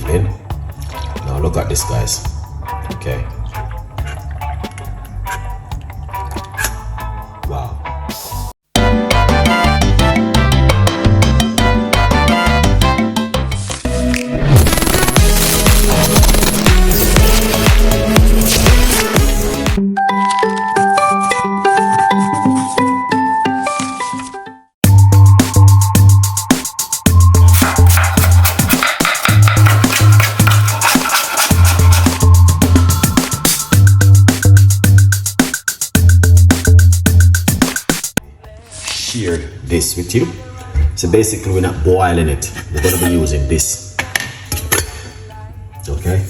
evening. Now look at this, guys. Okay. Wow. Shared this with you. So basically we're not boiling it, we're going to be using this. Okay,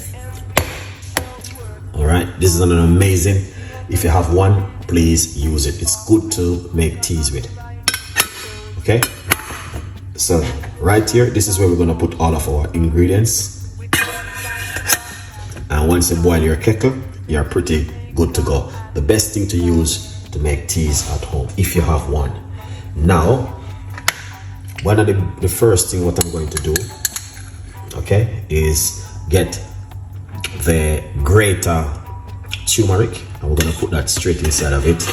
all right, this is an amazing. If you have one, please use it. It's good to make teas with. Okay, so right here, this is where we're going to put all of our ingredients, and once you boil your kettle, you're pretty good to go. The best thing to use to make teas at home, if you have one. Now, one of the first thing what I'm going to do, okay, is get the greater turmeric, and we're going to put that straight inside of it,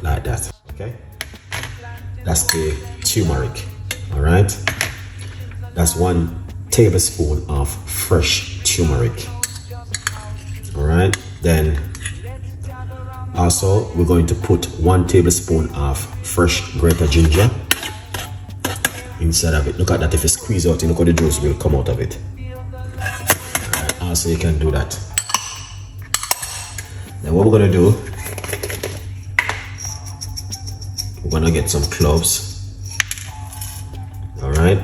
like that. Okay, that's the turmeric. All right, that's 1 tablespoon of fresh turmeric. All right, then also we're going to put 1 tablespoon of fresh grated ginger inside of it. Look at that, if you squeeze out, look how the juice will come out of it. Alright, also you can do that. Then what we're going to do, we're going to get some cloves. Alright,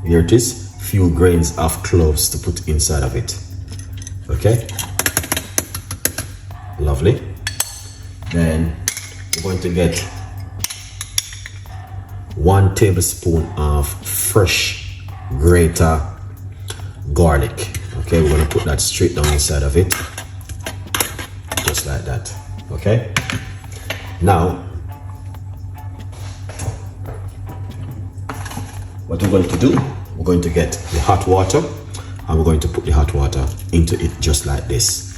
here it is, few grains of cloves to put inside of it. Okay, lovely. Then we're going to get 1 tablespoon of fresh grated garlic. Okay, we're going to put that straight down inside of it, just like that. Okay, now what we're going to do, we're going to get the hot water, and we're going to put the hot water into it just like this.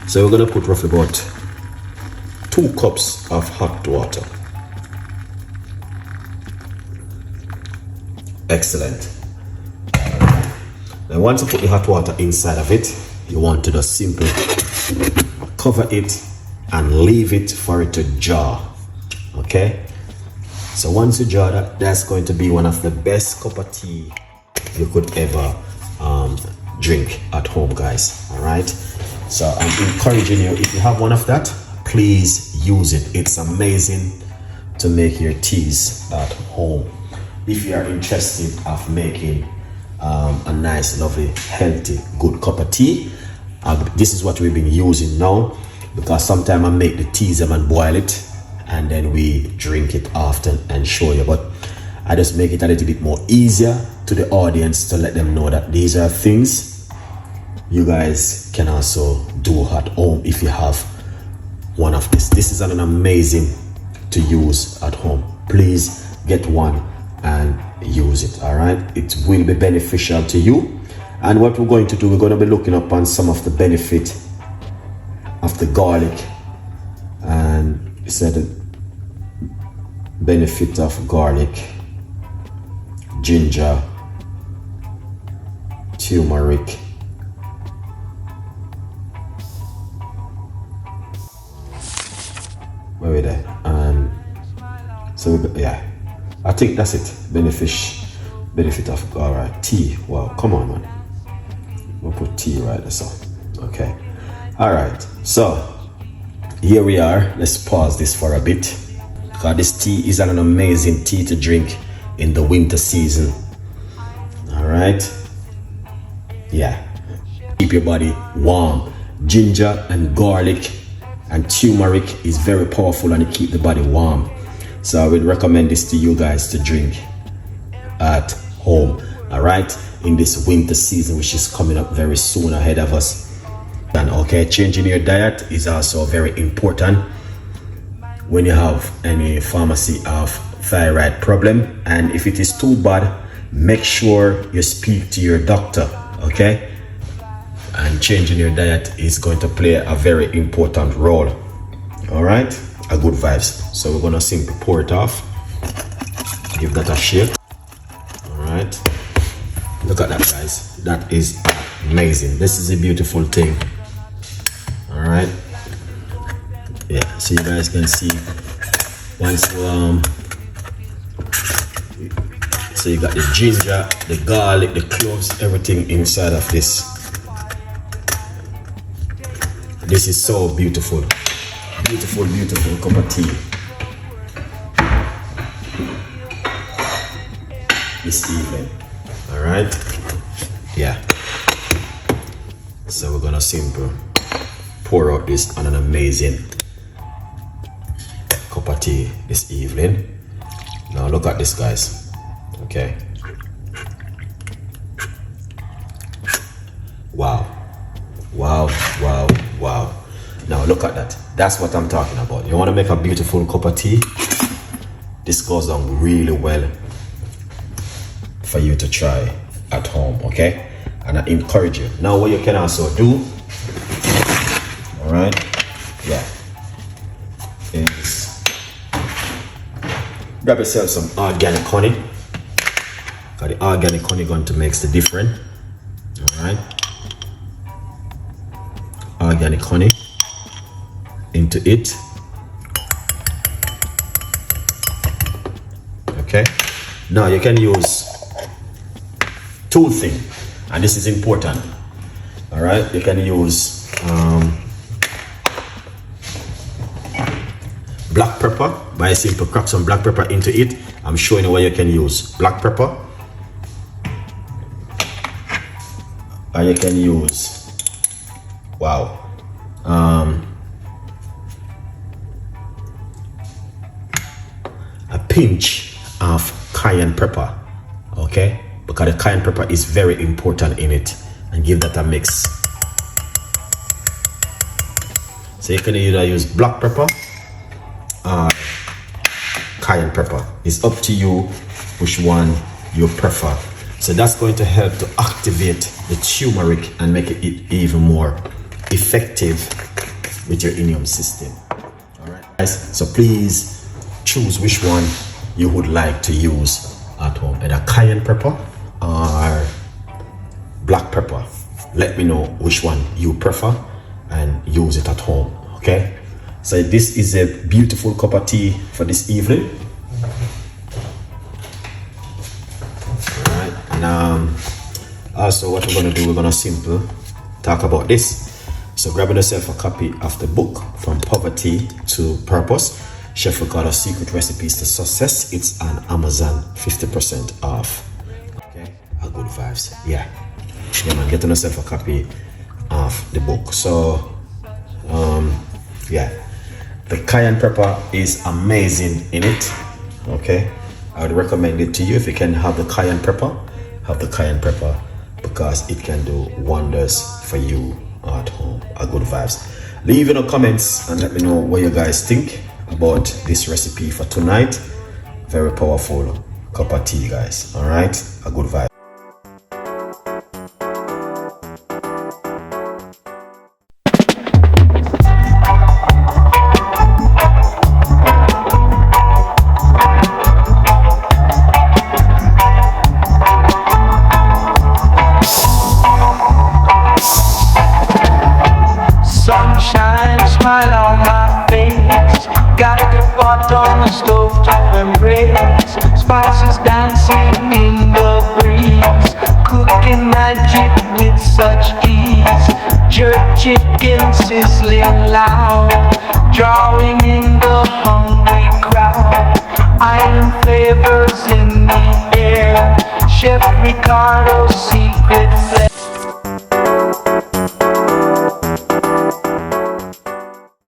So we're going to put roughly about 2 cups of hot water. Excellent. Then once you put the hot water inside of it, you want to just simply cover it and leave it for it to jar. Okay, so once you jar that, that's going to be one of the best cup of tea you could ever drink at home, guys. All right, so I'm encouraging you, if you have one of that, please use it. It's amazing to make your teas at home. If you are interested of making a nice, lovely, healthy, good cup of tea, this is what we've been using now, because sometimes I make the teas and boil it, and then we drink it often and show you. But I just make it a little bit more easier to the audience to let them know that these are things you guys can also do at home if you have one of this. This is an amazing to use at home. Please get one and use it. All right, it will be beneficial to you. And what we're going to do, we're going to be looking up on some of the benefit of the garlic, and it said the benefit of garlic, ginger, turmeric, where we there, and so yeah, I think that's it. Benefit of, all right, tea. Wow, come on, man. We'll put tea right there. So okay, all right, so here we are. Let's pause this for a bit, because this tea is an amazing tea to drink in the winter season. All right, yeah, keep your body warm. Ginger and garlic and turmeric is very powerful, and it keep the body warm. So I would recommend this to you guys to drink at home, all right, in this winter season, which is coming up very soon ahead of us. And okay, changing your diet is also very important when you have any pharmacy of thyroid problem, and if it is too bad, make sure you speak to your doctor, okay? And changing your diet is going to play a very important role. All right, a good vibes. So we're gonna simply pour it off, give that a shake. All right, look at that, guys. That is amazing. This is a beautiful thing. All right, yeah, so you guys can see once you so you got the ginger, the garlic, the cloves, everything inside of this. This is so beautiful. Beautiful, beautiful cup of tea this evening. All right, yeah. So we're gonna simply pour out this on an amazing cup of tea this evening. Now look at this, guys. Okay. Wow, wow, wow, wow. Now look at that. That's what I'm talking about. You want to make a beautiful cup of tea? This goes down really well for you to try at home, okay? And I encourage you. Now what you can also do, all right, yeah, is grab yourself some organic honey. Because the organic honey going to make the difference, all right? Organic honey into it. Okay, now you can use two things, and this is important. All right, you can use black pepper by simply crack some black pepper into it. I'm showing you where you can use black pepper, or you can use, wow, a pinch of cayenne pepper, okay? Because the cayenne pepper is very important in it, and give that a mix. So you can either use black pepper or cayenne pepper. It's up to you which one you prefer. So that's going to help to activate the turmeric and make it even more effective with your immune system. All right, guys, so please choose which one you would like to use at home, either cayenne pepper or black pepper. Let me know which one you prefer and use it at home, okay? So this is a beautiful cup of tea for this evening. All right, and also what we're gonna do, we're gonna simply talk about this. So grabbing yourself a copy of the book From Poverty to Purpose, Chef Ricardo's Secret Recipes to Success. It's on Amazon, 50% off. Okay, a good vibes. Yeah, man, getting yourself a copy of the book. So yeah, the cayenne pepper is amazing in it. Okay, I would recommend it to you. If you can have the cayenne pepper, because it can do wonders for you at home. A good vibes. Leave in the comments and let me know what you guys think about this recipe for tonight. Very powerful cup of tea, guys. All right, a good vibe. Sunshine, smile on my face. Got the pot on the stove to embrace. Spices dancing in the breeze. Cooking magic with such ease. Jerk chicken sizzling loud. Drawing in the hungry crowd. Iron flavors in the air. Chef Ricardo's secret flavor.